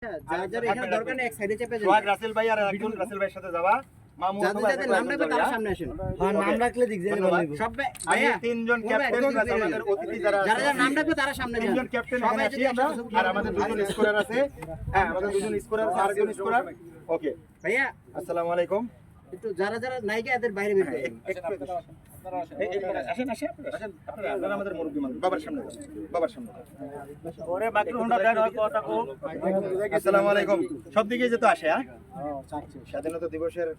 আচ্ছা যার এখানে দরকার নেই এক সাইডে চেপে যান সোহাগ রাসেল ভাই আর একজন রাসেল ভাইয়ের সাথে যাবা মামু যাদের নাম রাখবে তারা সামনে আসেন হ্যাঁ নাম রাখলে দিক যাবে ভালো সব আমি তিনজন ক্যাপ্টেন প্লাস আমাদের অতিথি যারা যারা নাম রাখবে তারা সামনে যান তিনজন ক্যাপ্টেন এখানে আছি আমরা আর আমাদের দুজন স্কোরার আছে হ্যাঁ আমাদের দুজন স্কোরার আর একজন স্কোরার ওকে ভাইয়া আসসালামু আলাইকুম একটু যারা নায়িকা এদের বাইরে বের করুন আসেন আসেন আসেন আপনারা আমাদের মুরব্বি মানুষ বাবার সামনে বাবার সামনে ওরে বাকি হোন্ডা দেন কথা কো আসসালামু আলাইকুম সব দিকে যেত আসে হ্যাঁ স্বাধীনতা দিবসের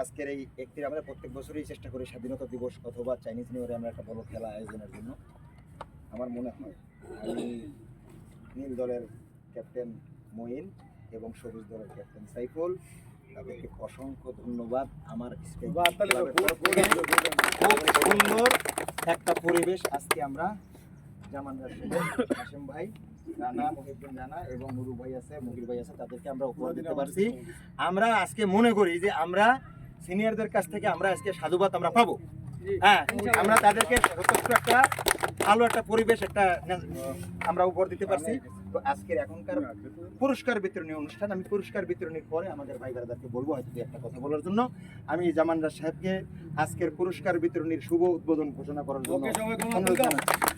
আজকের এই একটি আমরা প্রত্যেক বছরই চেষ্টা করি স্বাধীনতা দিবস অথবা চাইনিজ নিউ ইয়ারে আমরা একটা বড় খেলা আয়োজনের জন্য আমার মনে হয় আমি নীল দলের ক্যাপ্টেন মঈন এবং সবুজ দলের ক্যাপ্টেন সাইফুল তাদেরকে অসংখ্য ধন্যবাদ আমার সুন্দর একটা পরিবেশ আজকে আমরা জামান হাশেম ভাই রানা মহিউদ্দিন রানা এবং নুরু ভাই আছে মুগির ভাই আছে তাদেরকে আমরা উপহার দিতে পারছি আমরা আজকে মনে করি যে আমরা সিনিয়রদের কাছ থেকে আমরা আজকে সাধুবাদ আমরা পাবো হ্যাঁ আমরা তাদেরকে যথেষ্ট একটা ভালো একটা পরিবেশ একটা আমরা উপহার দিতে পারছি তো আজকের এখনকার পুরস্কার বিতরণী অনুষ্ঠান আমি পুরস্কার বিতরণীর পরে আমাদের ভাই ব্রাদারকে বলবো হয়তো একটা কথা বলার জন্য আমি জামান রাজ সাহেবকে আজকের পুরস্কার বিতরণীর শুভ উদ্বোধন ঘোষণা করার জন্য অনুরোধ জানাচ্ছি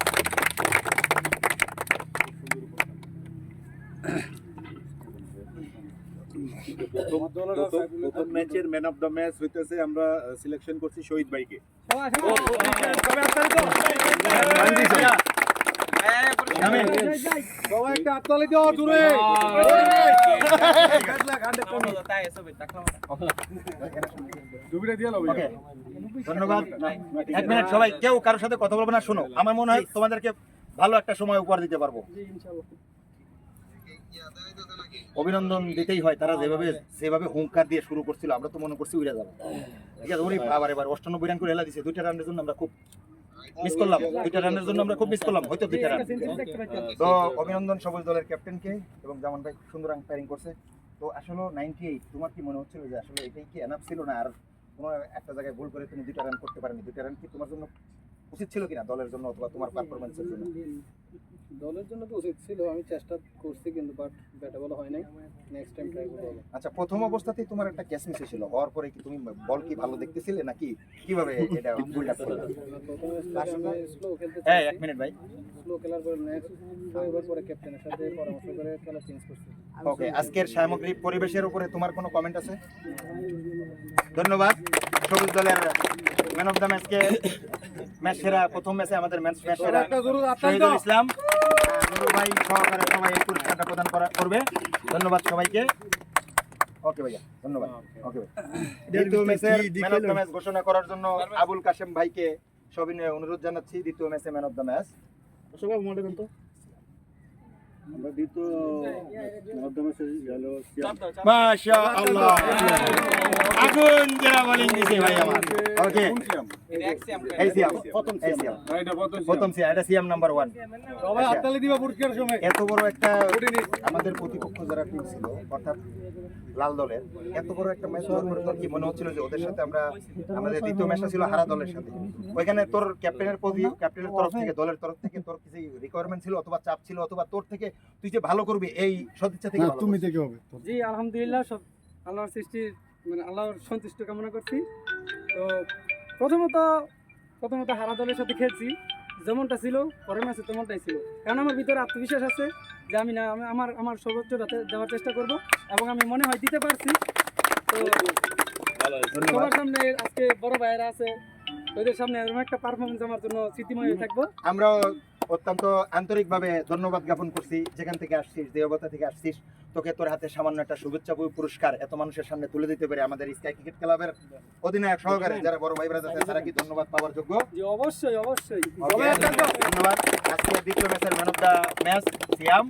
প্রথম ম্যাচের ম্যান অফ দ্য ম্যাচ হইতেছে আমরা সিলেকশন করছি শহীদ ভাইকে ধন্যবাদ এক মিনিট সবাই কেউ কারোর সাথে কথা বলবো না শোনো আমার মনে হয় তোমাদেরকে ভালো একটা সময় উপহার দিতে পারবো অভিনন্দন দিতেই হয় তারা যেভাবে হুঙ্কার দিয়ে শুরু করছিল আমরা তো মনে করছি উড়ে যাবো ঠিক আছে উনি আবার এবার 98 রান করে হেলা দিছে দুইটা রানের জন্য আমরা খুব মিস করলাম দুইটা রানের জন্য আমরা খুব মিস করলাম হয়তো দুইটা রান তো অভিনন্দন সবুজ দলের ক্যাপ্টেনকে এবং জামান ভাই সুন্দর আম্পায়ারিং করছে তো আসলে 98 তোমার কি মনে হচ্ছিল যে আসলে এটাই কি এনাফ ছিল না আর কোনো একটা জায়গায় ভুল করে তুমি দুইটা রান করতে পারোনি দুইটা রান কি তোমার জন্য উচিত ছিল কিনা দলের জন্য অথবা তোমার পারফরম্যান্সের জন্য দলের জন্য তো উচিত ছিল আমি চেষ্টা করছি কিন্তু বাট ব্যাটে বলা হয় নাই নেক্সট টাইম ট্রাই করব আচ্ছা প্রথম অবস্থাতেই তোমার একটা ক্যাচ মিস ছিল হওয়ার পরে কি তুমি বল কি ভালো দেখতেছিলে নাকি কিভাবে এটা বুল্ড আপ করলে প্রথমে স্লো খেলতে হ্যাঁ এক মিনিট ভাই স্লো খেলার পর নেক্সট ওভার পরে ক্যাপ্টেনের সাথে পরামর্শ করে খেলা চেঞ্জ করছি ওকে আজকের সামগ্রিক পরিবেশের উপরে তোমার কোনো কমেন্ট আছে ধন্যবাদ সবুজ দলের ম্যান অফ দ্য ম্যাচকে ম্যাচ সেরা প্রথম ম্যাচে আমাদের ম্যাচ সেরা শহীদুল ইসলাম নুরু ভাই সহকারে সবাই এই পুরস্কারটা প্রদান করবে ধন্যবাদ সবাইকে ওকে ভাইয়া ধন্যবাদ ওকে ভাই দ্বিতীয় ম্যাচের ম্যান অফ দ্য ম্যাচ ঘোষণা করার জন্য আবুল কাশেম ভাইকে সবিনয়ে অনুরোধ জানাচ্ছি দ্বিতীয় ম্যাচে ম্যান অফ দ্য ম্যাচ সবাই মনে দেন তো আমরা দ্বিতীয় ম্যান অফ দ্য ম্যাচ হলো মাশাআল্লাহ আগুন যারা বোলিং দিছে ভাই আমার ওকে এই সিয়াম প্রথম সিয়াম এটা সিয়াম নাম্বার 1 সবাই হাততালি দিবা পুরস্কারের সময় এত বড় একটা আমাদের প্রতিপক্ষ যারা টিম ছিল অর্থাৎ লাল দলের এত বড় একটা ম্যাচ হওয়ার পরে তোর কি মনে হচ্ছিল যে ওদের সাথে আমরা আমাদের দ্বিতীয় ম্যাচটা ছিল হারা দলের সাথে ওইখানে তোর ক্যাপ্টেনের তরফ থেকে দলের তরফ থেকে তোর কিছু রিকোয়ারমেন্ট ছিল অথবা চাপ ছিল অথবা তোর থেকে তুই যে ভালো করবি এই সদিচ্ছা থেকে তুমি থেকে হবে জি আলহামদুলিল্লাহ সব আল্লাহর সৃষ্টির মানে আল্লাহর সন্তুষ্ট কামনা করছি তো প্রথমত হারা দলের সাথে খেলছি যেমনটা ছিল পরের ম্যাচে তেমনটাই ছিল কারণ আমার ভিতরে আত্মবিশ্বাস আছে যে আমি আমার সর্বোচ্চ দেওয়ার চেষ্টা করব এবং আমি মনে হয় দিতে পারছি তো সবার সামনে আজকে বড় ভাইয়েরা আছে ওদের সামনে এরকম একটা পারফরমেন্স আমার জন্য স্মৃতিময় হয়ে থাকবো আমরা অত্যন্ত আন্তরিকভাবে ধন্যবাদ জ্ঞাপন করছি যেখান থেকে আসছিস দেবতা থেকে আসছিস তোকে তোর হাতে সামান্য একটা শুভেচ্ছা পুরস্কার এত মানুষের সামনে তুলে দিতে পারে আমাদের স্কাই ক্রিকেট ক্লাবের অধিনায়ক সহকারে যারা বড় ভাই ব্রাদার আছে তারা কি ধন্যবাদ পাওয়ার যোগ্য জি অবশ্যই ধন্যবাদ আজকে দ্বিতীয় ম্যাচের ম্যান অফ দ্য ম্যাচ সিয়াম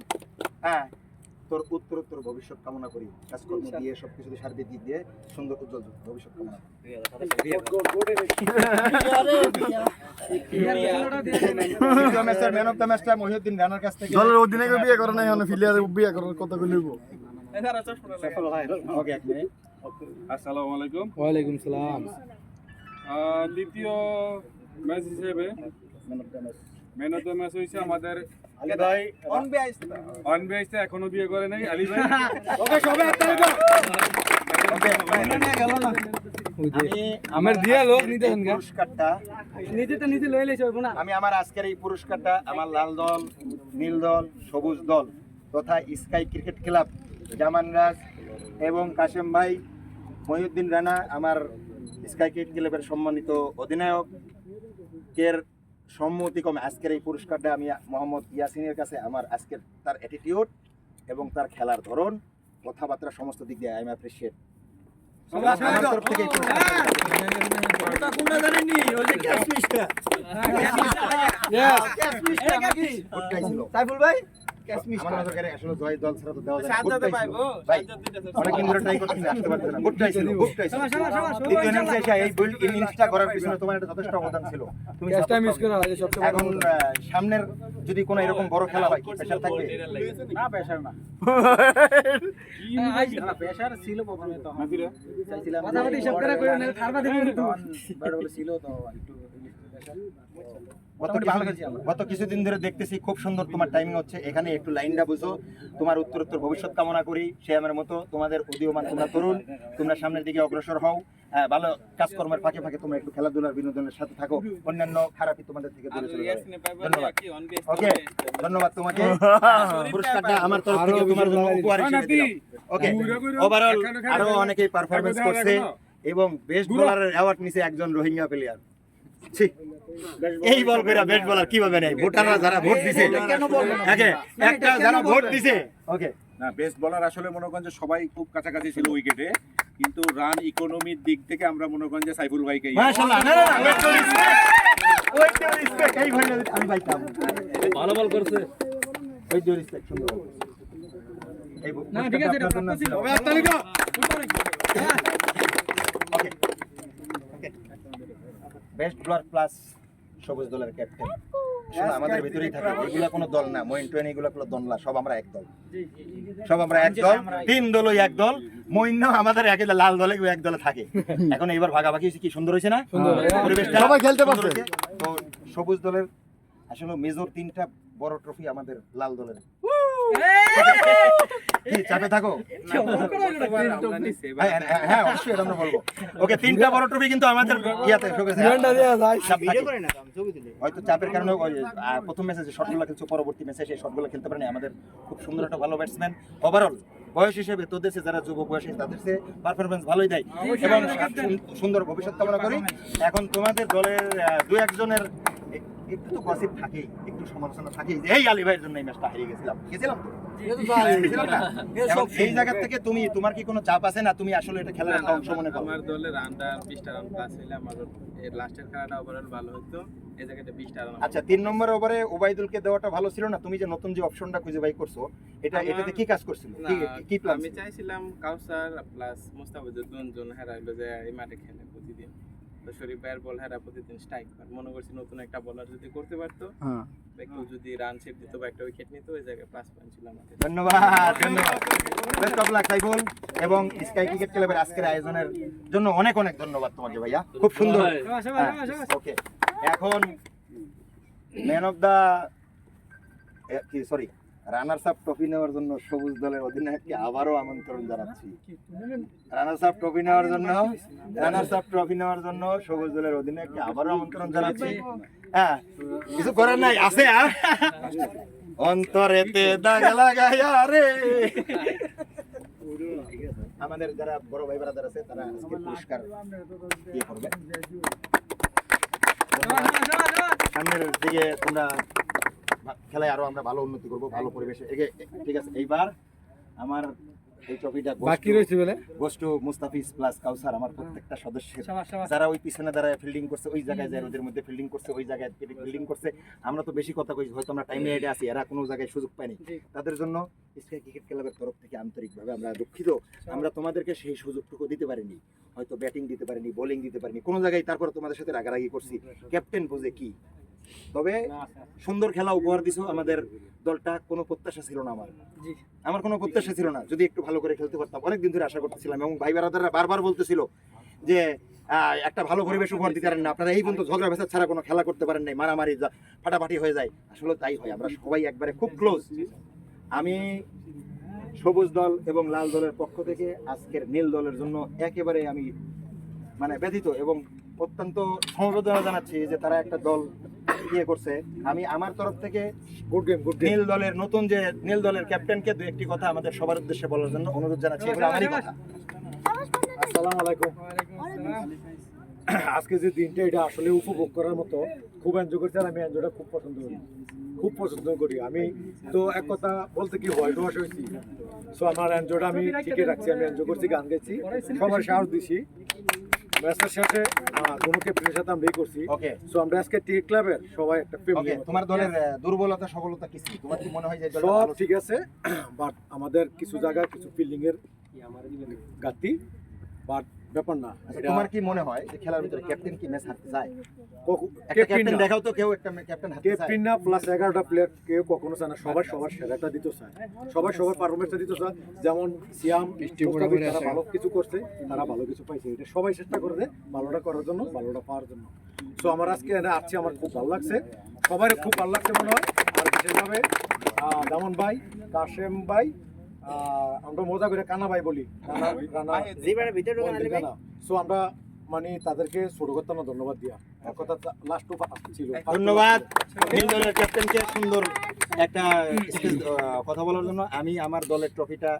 হ্যাঁ তোর উত্তরোত্তর ভবিষ্যৎ কামনা করি কাজকর্ম দিয়ে সবকিছু দিয়ে সার্বিক দিক দিয়ে সুন্দর উজ্জ্বল ভবিষ্যৎ কামনা দ্বিতীয় ম্যাচের ম্যান অফ দ্য ম্যাচটা মহিউদ্দিন রানার কাছ থেকে দলের অধিনায়ক বিয়ে করে নাই মানে ফিলিয়ারে বিয়ে করার কথা কইলব ওকে এক মিনিট আসসালামু আলাইকুম ওয়ালাইকুম সালাম দ্বিতীয় ম্যাচ হিসেবে ম্যান অফ দ্য ম্যাচ হইছে আমাদের আলী ভাই অন বেসে এখনো বিয়ে করে নাই আলী ভাই। ওকে সবাই হাততালি দাও। আমার দিয়া লোক নিতে হন গা পুরস্কারটা নিজেটা নিজে লয়ে লইছে হইব না আমি আমার আজকের এই পুরস্কারটা আমার লাল দল, নীল দল, সবুজ দল তথা স্কাই ক্রিকেট ক্লাব, জামান রাজ এবং কাশেম ভাই, মহিউদ্দিন রানা, আমার স্কাই ক্রিকেট ক্লাবের সম্মানিত অধিনায়ক এর সম্মতিক্রমে আজকের এই পুরস্কারটা আমি মোহাম্মদ ইয়াসিনের কাছে আমার আজকের তার অ্যাটিটিউড এবং তার খেলার ধরন, কথাবার্তা সমস্ত দিক দিয়ে আই এম অ্যাপ্রিশিয়েট। আমার তরফ থেকে এই পুরস্কারটা ভোটটাই ছিল। সাইফুল ভাই ক্যাশ মিস আমার নজর কারে আসলে জয় দল ছাড়া তো দেওয়া যায় না। ভোটটাই ছিল। ভাই অনেকদিন ধরে ট্রাই করতেছি, আসতে পারতেছি না। ভোটটাই ছিল, ভোটটাই ছিল। দ্বিতীয় ইনিংসে এসে এই ইনিংসটা করার পিছনে তোমার একটা যথেষ্ট অবদান ছিল। তুমি ক্যাশটা মিস করা হয় সবচেয়ে বড় এখন সামনের যদি কোনো এরকম বড় খেলা হয় কি প্রেশার থাকবে? না প্রেশার না প্রেসার ছিল প্রথমে তো চাইছিলাম কথাবার্তা হিসাব করে কইও না খারবা দিবেন কিন্তু ছিল তো একটু গত কিছুদিন ধরে দেখতেছি খুব সুন্দর তোমার টাইমিং হচ্ছে। এখানে একটু লাইনটা বুঝো, তোমার উত্তরোত্তর ভবিষ্যৎ কামনা করি। সে আমার মতো তোমাদের উদীয়মান, তোমরা তরুণ, তোমরা সামনের দিকে অগ্রসর হও। ভালো কাজকর্মের ফাঁকে ফাঁকে তোমরা একটু খেলাধুলার বিনোদনের সাথে থাকো, অন্যান্য খারাপই তোমাদের থেকে দূরে চলে যাবে। ধন্যবাদ। ওকে, ধন্যবাদ তোমাকে। পুরস্কারটা আমার তরফ থেকে তোমার জন্য উপহার হিসেবে দিলাম। ওকে, ওভারঅল আরো অনেকেই পারফরম্যান্স করছে এবং বেস্ট বোলারের অ্যাওয়ার্ড নিছে একজন রোহিঙ্গা প্লেয়ার। এই বল করে বেস্ট বোলার কিভাবে নেই? ভোটাররা যারা ভোট দিছে, একটা যারা ভোট দিছে, ওকে না, বেস্ট বলার আসলে মনে করেন যে সবাই খুব কাছাকাছি ছিল উইকেটে, কিন্তু রান ইকোনমির দিক থেকে আমরা মনে করেন যে সাইফুল ভাইকে মাশাআল্লাহ। না না না, ওয়েট টু রেসপেক্ট এই ভাই আমি পাইতাম। ভালো বল করছে ওয়েট টু রেসপেক্ট সুন্দর। এই না ঠিক আছে এটা প্রাপ্ত ছিল ওকে হাততালি দাও। ওকে বেস্ট বোলার প্লাস সবুজ দলের ক্যাপ্টেন আমাদের ভিতরেই থাকে। এগুলা কোনো দল না, মইন টোয়েন এগুলা কোনো দল না, সব আমরা এক দল, সব আমরা এক দল, তিন দলই এক দল। মইন আমাদের একই লাল দলে এক দলে থাকে। এখন এইবার ভাগাভাগি হয়েছে, কি সুন্দর হয়েছে না পরিবেশটা? সবাই খেলতে পারছে। তো সবুজ দলের আসলে মেজর তিনটা বড় ট্রফি আমাদের লাল দলের। কি চাপে থাকো? হ্যাঁ অবশ্যই এটা আমরা বলবো। ওকে, তিনটা বড় ট্রফি কিন্তু আমাদের ইয়াতে শোকেছে। হয়তো চাপের কারণে প্রথম ম্যাচে যে শটগুলো খেলছো, পরবর্তী ম্যাচে সেই শটগুলো খেলতে পারেনি। আমাদের খুব সুন্দর একটা ভালো ব্যাটসম্যান। ওভারঅল বয়স হিসেবে তোদের যারা যুব বয়সী তাদের সে পারফরমেন্স ভালোই দেয় এবং সুন্দর ভবিষ্যৎ কামনা করি। এখন তোমাদের দলের দু একজনের একটু তো গসিপ থাকেই, একটু সমালোচনা থাকেই যে এই আলী ভাইয়ের জন্য এই ম্যাচটা হারিয়ে গেছিলাম তো? গেছিলাম না? এবং এই জায়গা থেকে তুমি, তোমার কি কোনো চাপ আছে না? তুমি আসলে এটা খেলার একটা অংশ মনে করো? আমার দলে রানটা 20টা রান প্লাস হইলে আমার এর লাস্টের খেলাটা ওভারঅল ভালো হতো। এই জায়গাটা 20টা রান। আচ্ছা, 3 নম্বর ওভারে ওবাইদুলকে দেওয়াটা ভালো ছিল না? তুমি যে নতুন যে অপশনটা খুঁজে বাই করছো, এটাতে কি কাজ করছিল? কি প্ল্যান? আমি চাইছিলাম কাউসার প্লাস মুস্তাফিজুর দুজন হারাইলো যে এই মাঠে খেলে প্রতিদিন। তো শরীফ ভাইয়ের বল হারা প্রতিদিন স্ট্রাইক পার। মনে করছি নতুন একটা বলার যদি করতে পারতো, একটু যদি রান সেভ দিত বা একটা উইকেট নিত, ওই জায়গায় প্লাস পয়েন্ট ছিল আমাদের। ধন্যবাদ, ধন্যবাদ। বেস্ট অফ লাক সাইফুল এবং স্কাই ক্রিকেট ক্লাবের আজকের আয়োজনের জন্য অনেক অনেক ধন্যবাদ তোমাকে ভাইয়া, খুব সুন্দর। ওকে, এখন man of the sorry runners up trophy নেওয়ার জন্য সবুজ দলের অধিনায়ককে আবারও আমন্ত্রণ জানাচ্ছি। রানার্স আপ ট্রফি নেওয়ার জন্য সবুজ দলের অধিনায়ককে আবারও আমন্ত্রণ জানাচ্ছি। হ্যাঁ, কিছু করার নাই, আছে অন্তরেতে দাগ লাগাইয়া রে। আমাদের যারা বড় ভাই ব্রাদার আছে তারা আজকে পুরস্কার দিয়ে করবে। সামনের দিকে তোমরা খেলায় আরো আমরা ভালো উন্নতি করবো, ভালো পরিবেশে। ঠিক আছে, এইবার আমার এই ট্রফিটা বাকি রয়েছে বলে গোস্টু মুস্তাফিজ প্লাস কাউসার, আমার প্রত্যেকটা সদস্যের যারা ওই পিছনে দাঁড়ায় ফিল্ডিং করছে, ওই জায়গায় যায় ওদের মধ্যে ফিল্ডিং করছে, ওই জায়গায় ফিল্ডিং করছে। আমরা তো বেশি কথা কই, হয়তো আমরা টাইমে এডে আছি, এরা কোনো জায়গায় সুযোগ পায়নি। তাদের জন্য স্কাই ক্রিকেট ক্লাবের তরফ থেকে আন্তরিকভাবে আমরা দুঃখিত। আমরা তোমাদেরকে সেই সুযোগটুকু দিতে পারিনি, হয়তো ব্যাটিং দিতে পারিনি, বোলিং দিতে পারিনি কোনো জায়গায়। তারপর তোমাদের সাথে রাগারাগি করছি, ক্যাপ্টেন বুঝে কি। তবে সুন্দর খেলা উপহার দিছো আমাদের দলটা। কোনো প্রত্যাশা ছিল না আমার কোনো প্রত্যাশা ছিল না। যদি একটু ভালো করে খেলতে পারতাম, অনেকদিন ধরে আশা করতেছিলাম এবং ভাই ব্রাদাররা বারবার বলতেছিল যে একটা ভালো পরিবেশ উপহার দিতে পারেন না, আপনারা এই পর্যন্ত ঝগড়া ফেসাদ ছাড়া কোনো খেলা করতে পারেন নাই, মারামারি ফাটাফাটি হয়ে যায়, আসলে তাই হয়, আমরা সবাই একবারে খুব ক্লোজ। আমি সবুজ দল এবং লাল দলের পক্ষ থেকে আজকের নীল দলের জন্য একেবারে আমি মানে ব্যথিত এবং অত্যন্ত সমবেদনা জানাচ্ছি যে তারা একটা দল ইয়ে করছে। আমি আমার তরফ থেকে নীল দলের নতুন যে নীল দলের ক্যাপ্টেনকে দু একটি কথা আমাদের সবার উদ্দেশ্যে বলার জন্য অনুরোধ জানাচ্ছি। এগুলো আমারই কথা। আসসালামু আলাইকুম। আজকে যে দিনটা এটা আসলে উপভোগ করার মতো, খুব এনজয় করছি। আর আমি এনজয়টা খুব পছন্দ করি। আমি তো এক কথা বলতে কি হোয়াইট ওয়াশ হয়েছি, সো আমার এনজয়টা আমি ঠিকই রাখছি। আমি এনজয় করছি, গান গেছি, সবার সাহস দিছি। ম্যাচের শেষে কোনো ক্যাপ্টেনের সাথে আমরা করছি। ওকে, সো আমরা আজকে টি ক্লাবের সবাই একটা ফ্যামিলি। তোমার দলের দুর্বলতা সফলতা কি ছিল? তোমার কি মনে হয় যে সব ঠিক আছে, বাট আমাদের কিছু জায়গায় কিছু ফিল্ডিং এর ঘাটতি, বাট ব্যাপার না। তোমার কি মনে হয় যে খেলার ভিতরে ক্যাপ্টেন কি ম্যাচ হারতে যায়? ক্যাপ্টেন ক্যাপ্টেন দেখাও তো, কেউ একটা ক্যাপ্টেন হারতে চায়? ক্যাপ্টেন না প্লাস 11টা প্লেয়ার কেউ কখনো চায় না, সবার সেরাটা দিতে চায়, সবার পারফরমেন্সটা দিতে চায়। যেমন সিয়াম মুস্তাফিজ তারা ভালো কিছু করছে, তারা ভালো কিছু পাইছে, এটা সবাই চেষ্টা করে যে ভালোটা করার জন্য, ভালোটা পাওয়ার জন্য। সো আমার আজকে আসছে, আমার খুব ভালো লাগছে, সবার খুব ভালো লাগছে মনে হয়। আর বিশেষভাবে জামান ভাই, কাশেম ভাই, আমরা মজা করে কানা ভাই বলি, সো আমরা মানে তাদেরকে ছোট করতে না, ধন্যবাদ দিয়া এক কথা লাস্ট ছিল। ধন্যবাদ নীল দলের ক্যাপ্টেনকে সুন্দর একটা কথা বলার জন্য। আমি আমার দলের ট্রফিটা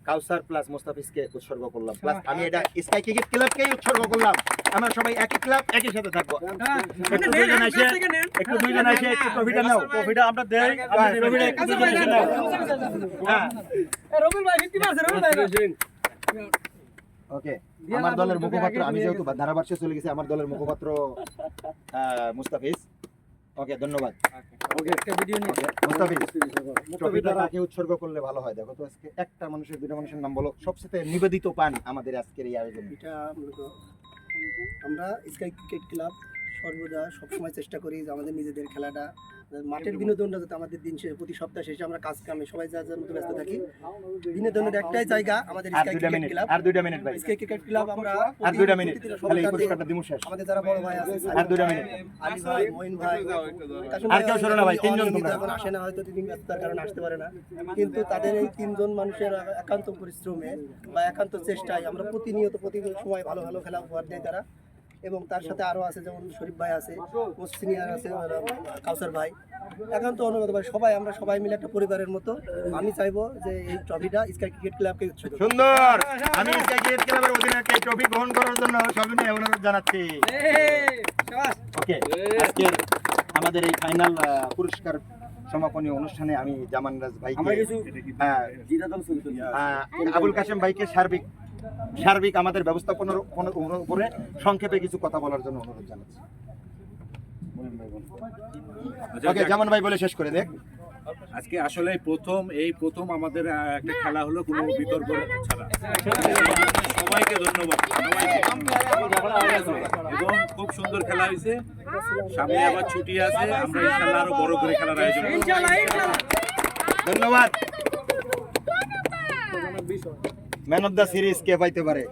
কাউসার প্লাস মুস্তাফিজকে উৎসর্গ করলাম, প্লাস আমি এটা স্কাই ক্রিকেট ক্লাবকেই উৎসর্গ করলাম। আমরা সবাই একই ক্লাব, একই সাথে থাকবো। একটু দুইজন আসে একটু ট্রফিটা নাও, ট্রফিটা আমরা দেই, ট্রফিটা একটু দুইজন এসে নাও। হ্যাঁ, রবিল ভাই ফিফটি পারছে, রবিল ভাই ওকে। আমার দলের মুখপাত্র, আমি যেহেতু ধারাভাষ্যে চলে গেছি, আমার দলের মুখপাত্র মুস্তাফিজ। ওকে, ধন্যবাদ। ওকে, একটা ভিডিও নিয়ে মুস্তাফিজ, ট্রফিটা কাকে উৎসর্গ করলে ভালো হয়? দেখো তো আজকে একটা মানুষের, দুইটা মানুষের নাম বলো, সবচেয়ে নিবেদিত পান আমাদের আজকের এই আয়োজনে। এটা মূলত আমরা স্কাই ক্রিকেট ক্লাব সর্বদা সবসময় চেষ্টা করি যে আমাদের নিজেদের খেলাটা, মাঠের বিনোদনটা যাতে আমাদের দিন শেষে, প্রতি সপ্তাহ শেষে আমরা কাজ কামে সবাই যার যার মতো ব্যস্ত থাকি, বিনোদনের একটাই জায়গা আমাদের স্কাই ক্রিকেট ক্লাব। আর 2 মিনিট ভাই, স্কাই ক্রিকেট ক্লাব আমরা আর 2 মিনিট, খালি পুরস্কারটা দিমু শেষ। আমাদের যারা বড় ভাই আছে, আর 2 মিনিট, আলী ভাই, মঈন ভাই, আর কেউ শোনো না ভাই, 3 জন তোমরা এখন আসে না, হয়তো তিনি ব্যস্ততার কারণে আসতে পারে না, কিন্তু তাদের এই 3 জন মানুষের একান্ত পরিশ্রমে বা একান্ত চেষ্টায় আমরা প্রতিনিয়ত প্রতি সময় ভালো ভালো খেলা উপহার দেয় তারা। এবং তার সাথে আরও আছে, যেমন শরীফ ভাই আছে, সিনিয়র আছে কাউসার ভাই, একান্ত অনুগত ভাই, সবাই আমরা সবাই মিলে একটা পরিবারের মতো। আমি চাইবো যে এই ট্রফিটা স্কাই ক্রিকেট ক্লাবকে উৎসর্গ করতে। সুন্দর। আমি স্কাই ক্রিকেট ক্লাবের অধিনায়ককে এই ট্রফি গ্রহণ করার জন্য সবিনয় অনুরোধ জানাচ্ছি। ওকে, আজকে আমাদের এই ফাইনাল পুরস্কার সমাপনী অনুষ্ঠানে আমি জামান রাজ ভাইকে, আবুল কাশেম ভাইকে সার্বিক আমাদের ব্যবস্থাপনার উপরে সংক্ষেপে কিছু কথা বলার জন্য অনুরোধ জানাচ্ছি। ওকে, জামান ভাই বলে শেষ করে দেখ। আজকে আসলে প্রথম আমাদের একটা খেলা হলো কোনো বিতর্ক ছাড়া। সবাইকে ধন্যবাদ, এবং খুব সুন্দর খেলা হয়েছে। সামনে আবার ছুটি আছে, আমরা ইনশাআল্লাহ আরো বড় করে খেলার আয়োজন করব। ধন্যবাদ। ম্যান অফ দ্য সিরিজ কে পাইতে পারে?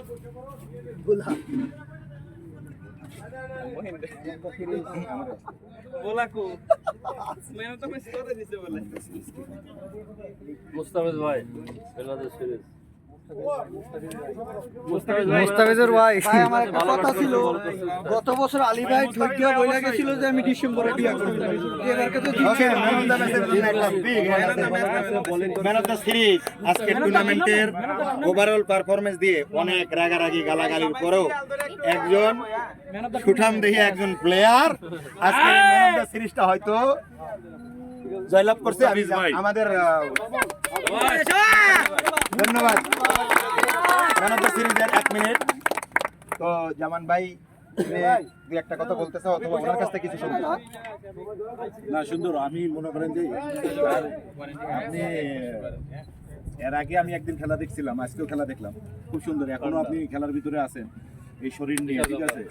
মুস্তাফিজ ভাই, বাংলাদেশ সিরিজ। মুস্তাফিজের ভাই, আমার একটা কথা ছিল, গত বছর আলী ভাই ধৈর্য বইলা গেছিল যে আমি ডিসেম্বরে বিয়ে করব, এবার কত ওকে, ম্যান অফ দ্য ম্যাচের জন্য একটা big man of the series. আজকের টুর্নামেন্টের ওভারঅল পারফরম্যান্স দিয়ে অনেক রাগারাগি গালাগালির পরেও একজন সুঠাম দেহি একজন প্লেয়ার আজকে ম্যান অফ দ্য সিরিজটা হয়তো জয়লাভ করছে। আমি আমাদের ধন্যবাদ। ম্যান অফ দ্য সিরিজের 1 মিনিট। তো জামান ভাই দু একটা কথা বলতে চাও, অথবা ওনার কাছ থেকে কিছু শুনতে? না, সুন্দর। আমি মনে করেন যে আপনি এর আগে আমি একদিন খেলা দেখছিলাম, আজকেও খেলা দেখলাম, খুব সুন্দর। এখনো আপনি খেলার ভিতরে আছেন এই শরীর নিয়ে, ঠিক আছে?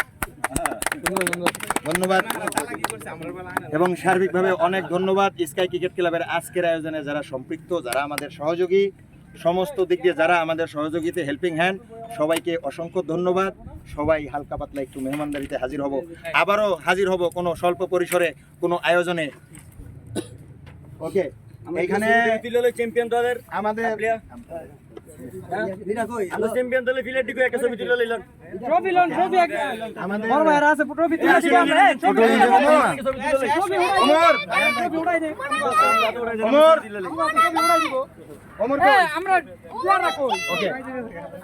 ধন্যবাদ। এবং সার্বিকভাবে অনেক ধন্যবাদ স্কাই ক্রিকেট ক্লাবের আজকের আয়োজনে যারা সম্পৃক্ত, যারা আমাদের সহযোগী, সমস্ত দিক দিয়ে যারা আমাদের সহযোগিতা, হেল্পিং হ্যান্ড, সবাইকে অসংখ্য ধন্যবাদ। সবাই হালকা পাতলা একটু মেহমানদারিতে হাজির হব, আবারও হাজির হব কোনো স্বল্প পরিসরে কোনো আয়োজনে। ওকে, এইখানে চ্যাম্পিয়ন দলের আমাদের চ্যাম্পিয়ন দলের প্লেয়ার দিকে একটা ছবি তুলে নিলাম। ট্রফি লন, ট্রফি আমাদের বড় ভাইরা আছে, ট্রফি তুলে দিই আমরা। ওমর ট্রফি উড়াই দে, ওমর ট্রফি উড়াই দিব। ওমর আমরা প্লেয়াররা কই? ওকে,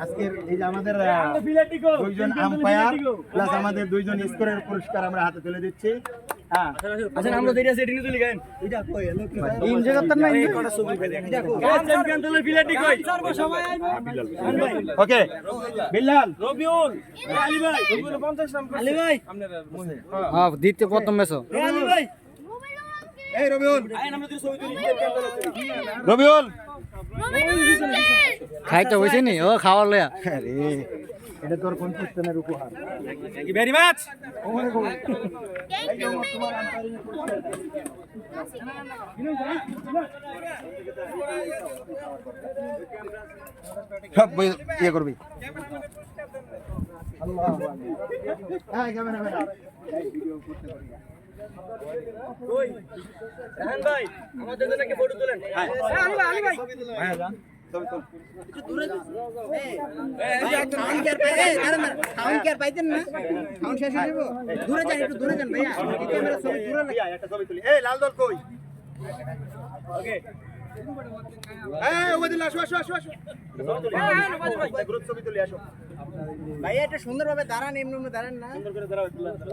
আজকের এই যে আমাদের দুইজন আম্পায়ার প্লাস আমাদের দুইজন স্কোরের পুরস্কার আমরা হাতে তুলে দিচ্ছি। হ্যাঁ, আচ্ছা আমরা দেরি আছে এটি নিয়ে তুলি গায়েন। তিন জায়গাতে নাই চ্যাম্পিয়ন দলের প্লেয়ার দিকে কই? সবাই আইবো। ওকে, বিল্লাল রবিউল, আলী ভাই, রবিউল 50 নাম করছে। আলী ভাই, হ্যাঁ, দ্বিতীয় প্রথম ম্যাচ। আলী ভাই, এই রবিউল, আইন আমরা ছবি তুলি চ্যাম্পিয়ন দলের। রবিউল খাইতে হইছে নি ও খাওয়ার লয়া। আরে এটা তোর কনসিস্টেন্টের উপহার। Thank you very much. সব ইয়ে করবি। হ্যাঁ, ক্যামেরাম্যান রাহান ভাই, আমাদের জন্য কি ফটো তুলেন? আলী ভাই, আলী ভাই। হ্যাঁ, যা ছবি তুল। একটা ছবি তুলি। এই লাল দল কই? ওকে, এই ওবাইদুল্লাহ, আসো আসো আসো আসো। গ্রুপ ছবি তুলি, আসো। ভাইয়া এটা সুন্দরভাবে দাঁড়ান, এমনি দাঁড়ান না। সুন্দর করে দাঁড়াও একটু।